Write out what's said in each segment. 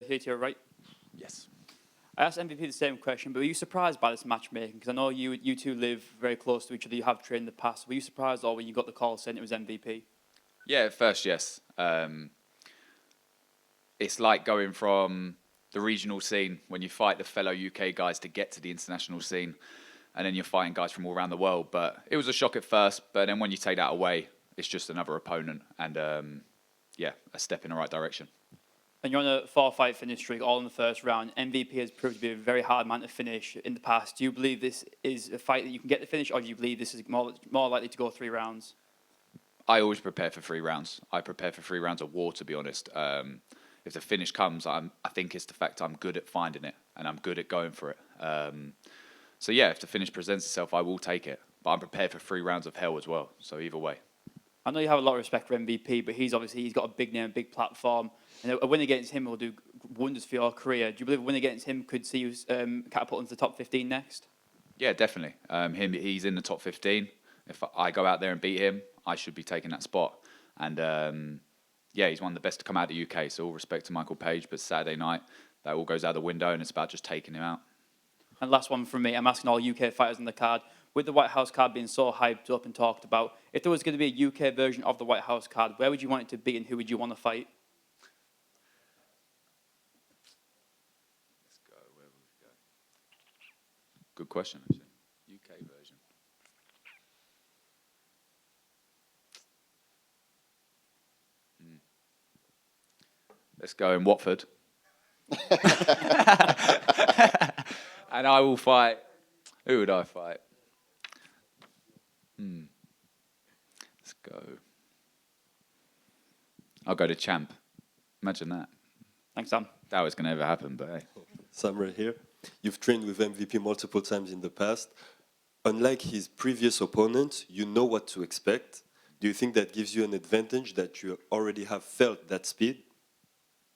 here to your right. Yes. I asked MVP the same question, but were you surprised by this matchmaking? Because I know you two live very close to each other. You have trained in the past. Were you surprised, or when you got the call saying it was MVP? Yeah, at first, yes. It's like going from the regional scene when you fight the fellow UK guys to get to the international scene, and then you're fighting guys from all around the world. But it was a shock at first, but then when you take that away, it's just another opponent, and yeah, a step in the right direction. And you're on a 4-fight finish streak, all in the first round. MVP has proved to be a very hard man to finish in the past. Do you believe this is a fight that you can get the finish, or do you believe this is more likely to go 3 rounds? I always prepare for 3 rounds. I prepare for 3 rounds of war, to be honest. If the finish comes, I think it's the fact I'm good at finding it, and I'm good at going for it. So yeah, if the finish presents itself, I will take it. But I'm prepared for 3 rounds of hell as well, so either way. I know you have a lot of respect for MVP, but he's got a big name, a big platform, and a win against him will do wonders for your career. Do you believe a win against him could see you catapult into the top 15 next? Yeah, definitely. He's in the top 15. If I go out there and beat him, I should be taking that spot. And yeah, he's one of the best to come out of the UK, so all respect to Michael Page, but Saturday night, that all goes out the window, and it's about just taking him out. And last one from me, I'm asking all UK fighters on the card, with the White House card being so hyped up and talked about, if there was going to be a UK version of the White House card, where would you want it to be and who would you want to fight? Let's go. Where would we go? Good question, actually. UK version. Let's go in Watford. And I will fight. Who would I fight? Let's go. I'll go to Champ. Imagine that. Thanks, Sam. That was going to ever happen, but hey. Sam right here. You've trained with MVP multiple times in the past. Unlike his previous opponents, you know what to expect. Do you think that gives you an advantage that you already have felt that speed?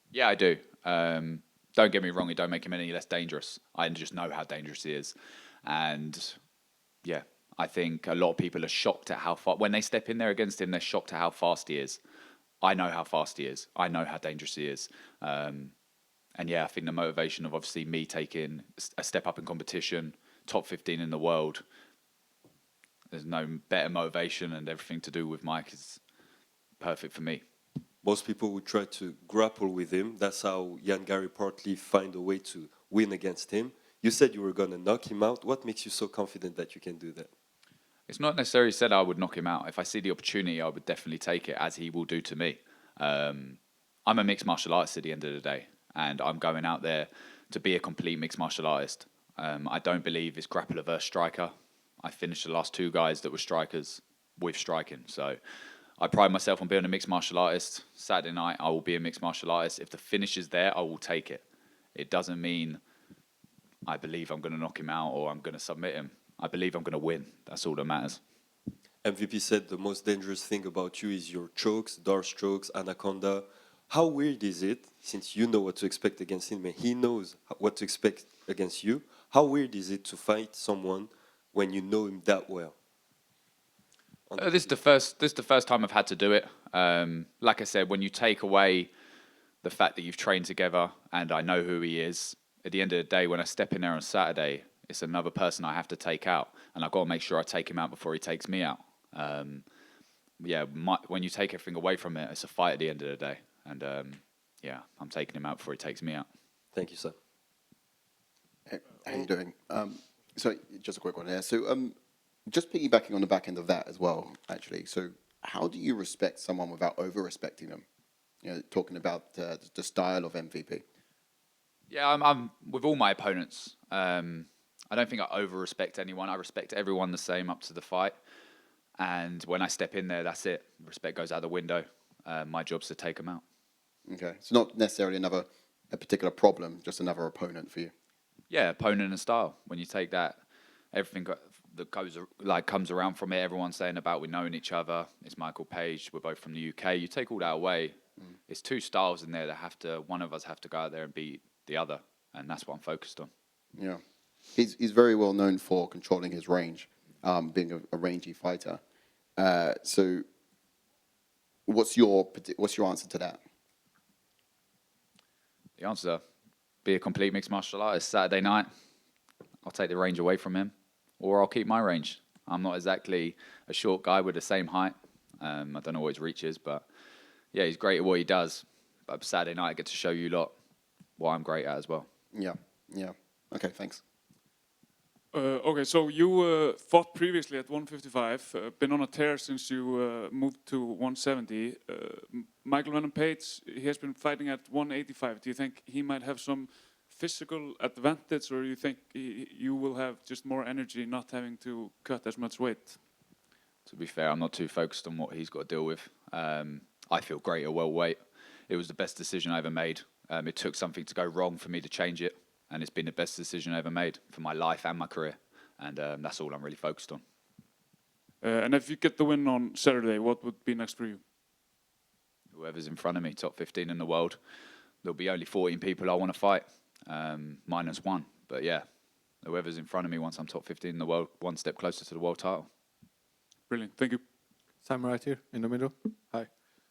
Yeah, I do. Don't get me wrong, it don't make him any less dangerous. I just know how dangerous he is. And yeah, I think a lot of people are shocked at how far, when they step in there against him, they're shocked at how fast he is. I know how fast he is. I know how dangerous he is. And yeah, I think the motivation of obviously me taking a step up in competition, top 15 in the world, there's no better motivation, and everything to do with Mike is perfect for me. Most people would try to grapple with him. That's how Jan Gary partly find a way to win against him. You said you were going to knock him out. What makes you so confident that you can do that? It's not necessarily said I would knock him out. If I see the opportunity, I would definitely take it, as he will do to me. I'm a mixed martial artist at the end of the day, and I'm going out there to be a complete mixed martial artist. I don't believe it's grappler versus striker. I finished the last 2 guys that were strikers with striking. So I pride myself on being a mixed martial artist. Saturday night, I will be a mixed martial artist. If the finish is there, I will take it. It doesn't mean I believe I'm going to knock him out or I'm going to submit him. I believe I'm going to win. That's all that matters. MVP said the most dangerous thing about you is your chokes, door strokes, anaconda. How weird is it, since you know what to expect against him and he knows what to expect against you, how weird is it to fight someone when you know him that well? This is the first time I've had to do it. Like I said, when you take away the fact that you've trained together and I know who he is, at the end of the day, when I step in there on Saturday, it's another person I have to take out, and I've got to make sure I take him out before he takes me out. Yeah, when you take everything away from it, it's a fight at the end of the day, and yeah, I'm taking him out before he takes me out. Thank you, sir. Hey, how you doing? So just a quick one here. So just piggybacking on the back end of that as well, actually. So how do you respect someone without over-respecting them? You know, talking about the style of MVP. Yeah, I'm with all my opponents. I don't think I over-respect anyone. I respect everyone the same up to the fight. And when I step in there, that's it. Respect goes out the window. My job's to take them out. Okay. It's not necessarily a particular problem, just another opponent for you. Yeah, opponent and style. When you take that, everything that comes around from it, everyone's saying about we knowing each other. It's Michael Page. We're both from the UK. You take all that away. It's 2 styles in there that one of us have to go out there and beat the other, and that's what I'm focused on. Yeah, he's very well known for controlling his range, being a rangy fighter. So, what's your answer to that? The answer, be a complete mixed martial artist. Saturday night, I'll take the range away from him, or I'll keep my range. I'm not exactly a short guy with the same height. I don't know what his reach is, but yeah, he's great at what he does. But Saturday night, I get to show you lot what I'm great at as well. Yeah, yeah. Okay, thanks. Okay, so you fought previously at 155, been on a tear since you moved to 170. Michael Venom Page, he has been fighting at 185. Do you think he might have some physical advantage, or you think you will have just more energy not having to cut as much weight? To be fair, I'm not too focused on what he's got to deal with. I feel great at welterweight. It was the best decision I ever made. It took something to go wrong for me to change it. And it's been the best decision I ever made for my life and my career. And that's all I'm really focused on. And if you get the win on Saturday, what would be next for you? Whoever's in front of me, top 15 in the world. There'll be only 14 people I want to fight, -1. But yeah, whoever's in front of me once I'm top 15 in the world, one step closer to the world title. Brilliant, thank you. Sam right here in the middle. Hi.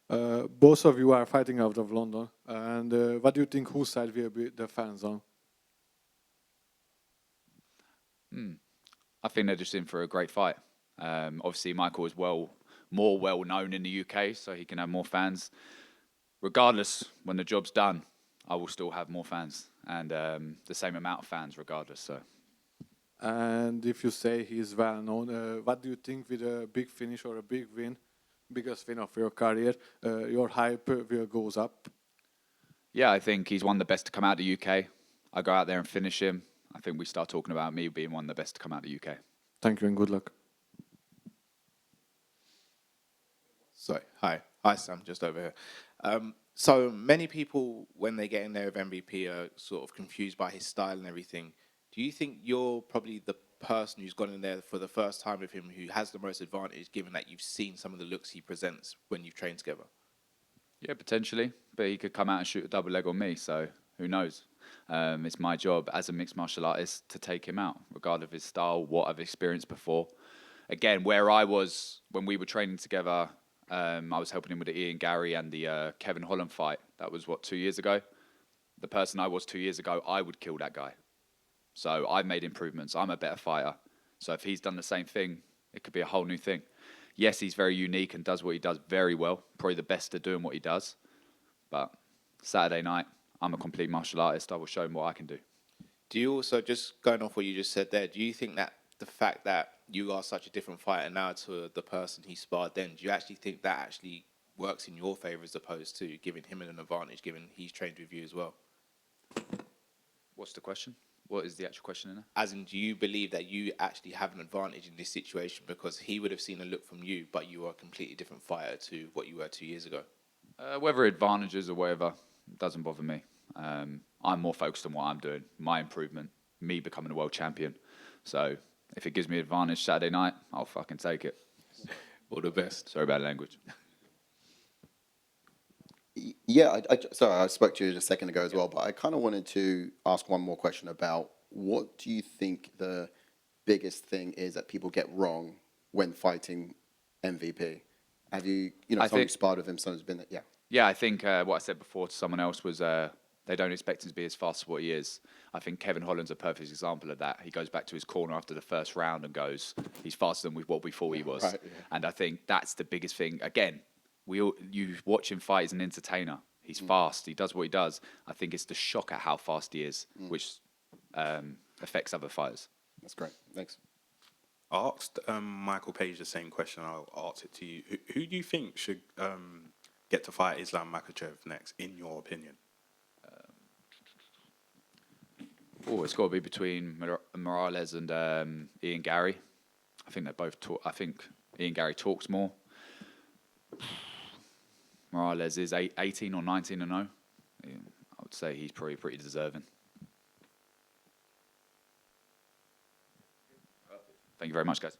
Both of you are fighting out of London. And what do you think whose side will be the fans on? I think they're just in for a great fight. Obviously, Michael is more well known in the UK, so he can have more fans. Regardless, when the job's done, I will still have more fans and the same amount of fans, regardless. So, And if you say he's well known, what do you think with a big finish or a big win, biggest win of your career, your hype will goes up? yeah, I think he's one of the best to come out of the UK. I go out there and finish him. I think we start talking about me being one of the best to come out of the UK. Thank you and good luck. Sorry, hi Sam, just over here. So many people, when they get in there with MVP, are sort of confused by his style and everything. Do you think you're probably the person who's gone in there for the first time with him who has the most advantage, given that you've seen some of the looks he presents when you've trained together? Yeah, potentially, but he could come out and shoot a double leg on me, so who knows? It's my job as a mixed martial artist to take him out, regardless of his style, what I've experienced before. Again, where I was when we were training together, I was helping him with the Ian Gary and the Kevin Holland fight. That was, 2 years ago? The person I was 2 years ago, I would kill that guy. So I've made improvements. I'm a better fighter. So if he's done the same thing, it could be a whole new thing. Yes, he's very unique and does what he does very well. Probably the best at doing what he does. But Saturday night, I'm a complete martial artist. I will show him what I can do. Do you also, just going off what you just said there, do you think that the fact that you are such a different fighter now to the person he sparred then, do you actually think that actually works in your favour as opposed to giving him an advantage, given he's trained with you as well? What's the question? What is the actual question in there? As in, do you believe that you actually have an advantage in this situation because he would have seen a look from you, but you are a completely different fighter to what you were 2 years ago? Whether advantages or whatever, doesn't bother me. I'm more focused on what I'm doing, my improvement, me becoming a world champion. So if it gives me advantage Saturday night, I'll fucking take it. All the best. Sorry about language. Yeah, sorry, I spoke to you just a second ago as well, but I kind of wanted to ask one more question about what do you think the biggest thing is that people get wrong when fighting MVP? Have you, someone who's sparred with him, someone who's been there, yeah. Yeah, I think what I said before to someone else was they don't expect him to be as fast as what he is. I think Kevin Holland's a perfect example of that. He goes back to his corner after the first round and goes, he's faster than what we thought he was. Right, yeah. And I think that's the biggest thing. Again, you watch him fight as an entertainer. He's fast. He does what he does. I think it's the shock at how fast he is, which affects other fighters. That's great. Thanks. I asked Michael Page the same question. I'll ask it to you. Who do you think should get to fight Islam Makhachev next, in your opinion? It's got to be between Morales and Ian Gary. I think they both talk. I think Ian Gary talks more. Morales is 18 or 19-0. I would say he's probably pretty deserving. Thank you very much, guys.